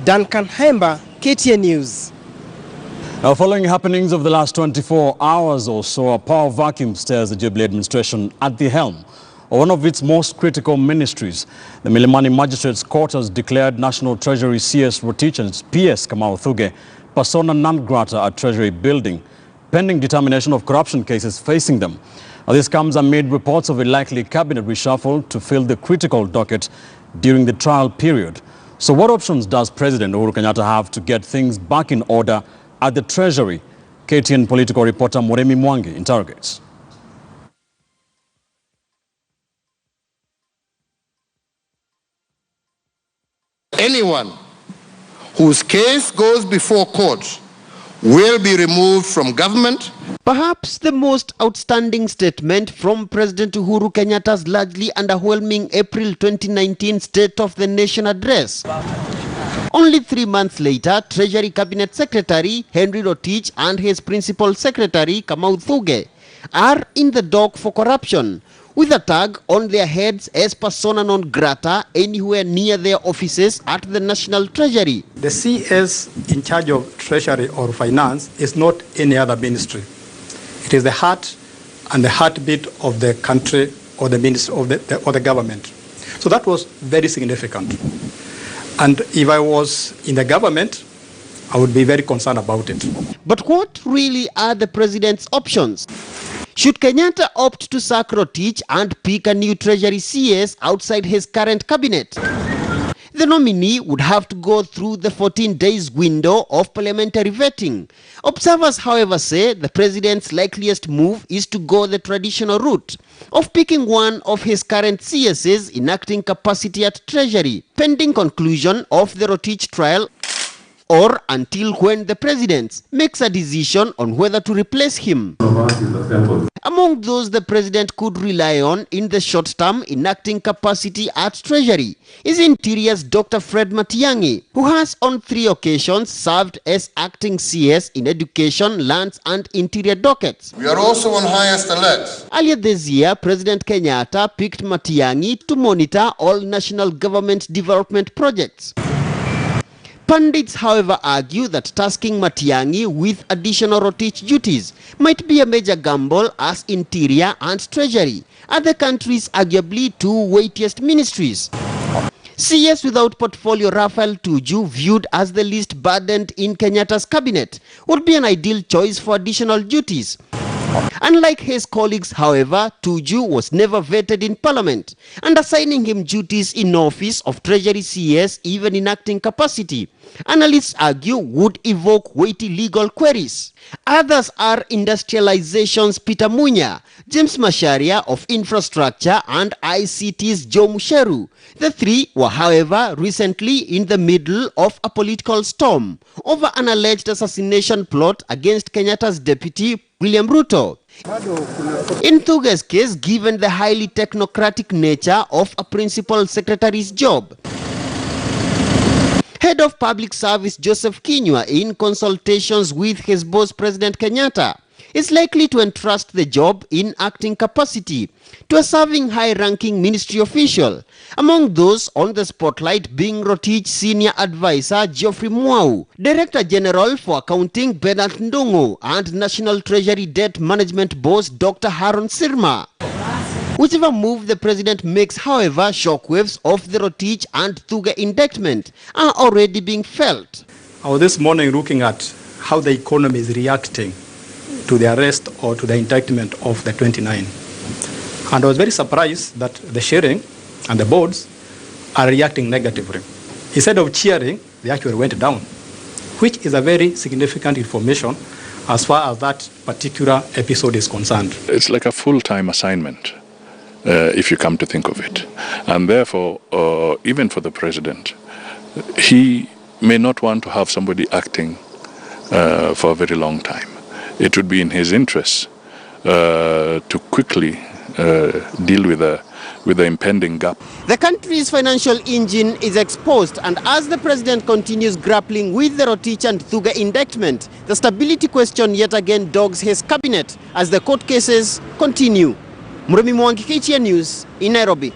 Duncan Hemba, KTN News. Now, following happenings of the last 24 hours or so, a power vacuum stares the Jubilee administration at the helm of one of its most critical ministries. The Milimani Magistrates Court has declared National Treasury CS Rotich and PS Kamau Thuge persona non grata at Treasury Building, pending determination of corruption cases facing them. Now, this comes amid reports of a likely cabinet reshuffle to fill the critical docket during the trial period. So what options does President Uhuru Kenyatta have to get things back in order at the Treasury? KTN political reporter Moremi Mwangi interrogates. Anyone whose case goes before court will be removed from government. Perhaps the most outstanding statement from President Uhuru Kenyatta's largely underwhelming April 2019 State of the Nation address. Only 3 months later, Treasury Cabinet Secretary Henry Rotich and his Principal Secretary Kamau Thuge are in the dock for corruption, with a tag on their heads as persona non grata anywhere near their offices at the National Treasury. The CS in charge of Treasury or Finance is not any other ministry. It is the heart and the heartbeat of the country or the ministry of the government. So that was very significant. And if I was in the government, I would be very concerned about it. But what really are the president's options? Should Kenyatta opt to sack Rotich and pick a new Treasury CS outside his current cabinet? The nominee would have to go through the 14 days window of parliamentary vetting. Observers, however, say the president's likeliest move is to go the traditional route of picking one of his current CSs in acting capacity at Treasury, pending conclusion of the Rotich trial, or until when the president makes a decision on whether to replace him. Among those the president could rely on in the short term in acting capacity at Treasury is Interior's Dr. Fred Matiang'i, who has on 3 occasions served as acting CS in Education, Lands and Interior dockets. We are also on highest alert. Earlier this year, President Kenyatta picked Matiang'i to monitor all national government development projects. Pundits, however, argue that tasking Matiang'i with additional Rotich duties might be a major gamble, as Interior and Treasury are the country's arguably 2 weightiest ministries. CS without portfolio Raphael Tuju, viewed as the least burdened in Kenyatta's cabinet, would be an ideal choice for additional duties. Unlike his colleagues, however, Tuju was never vetted in Parliament, and assigning him duties in office of Treasury CS, even in acting capacity, analysts argue would evoke weighty legal queries. Others are Industrialization's Peter Munya, James Macharia of Infrastructure, and ICT's Joe Musheru. The 3 were, however, recently in the middle of a political storm over an alleged assassination plot against Kenyatta's deputy, William Ruto. In Thuge's case, given the highly technocratic nature of a principal secretary's job, Head of Public Service Joseph Kinyua, in consultations with his boss President Kenyatta, is likely to entrust the job in acting capacity to a serving high-ranking ministry official, among those on the spotlight being Rotich Senior Advisor Geoffrey Mwau, Director General for Accounting Bernard Ndongo, and National Treasury Debt Management Boss Dr. Haron Sirma. Whichever move the president makes, however, shockwaves of the Rotich and Thuge indictment are already being felt. I was this morning looking at how the economy is reacting to the arrest or to the indictment of the 29. And I was very surprised that the sharing and the boards are reacting negatively. Instead of cheering, they actually went down, which is a very significant information as far as that particular episode is concerned. It's like a full-time assignment, if you come to think of it. And therefore, even for the president, he may not want to have somebody acting for a very long time. It would be in his interest to quickly deal with the impending gap. The country's financial engine is exposed, and as the president continues grappling with the Rotich and Thuge indictment, the stability question yet again dogs his cabinet as the court cases continue. Moremi Mwangi, KTN News in Nairobi.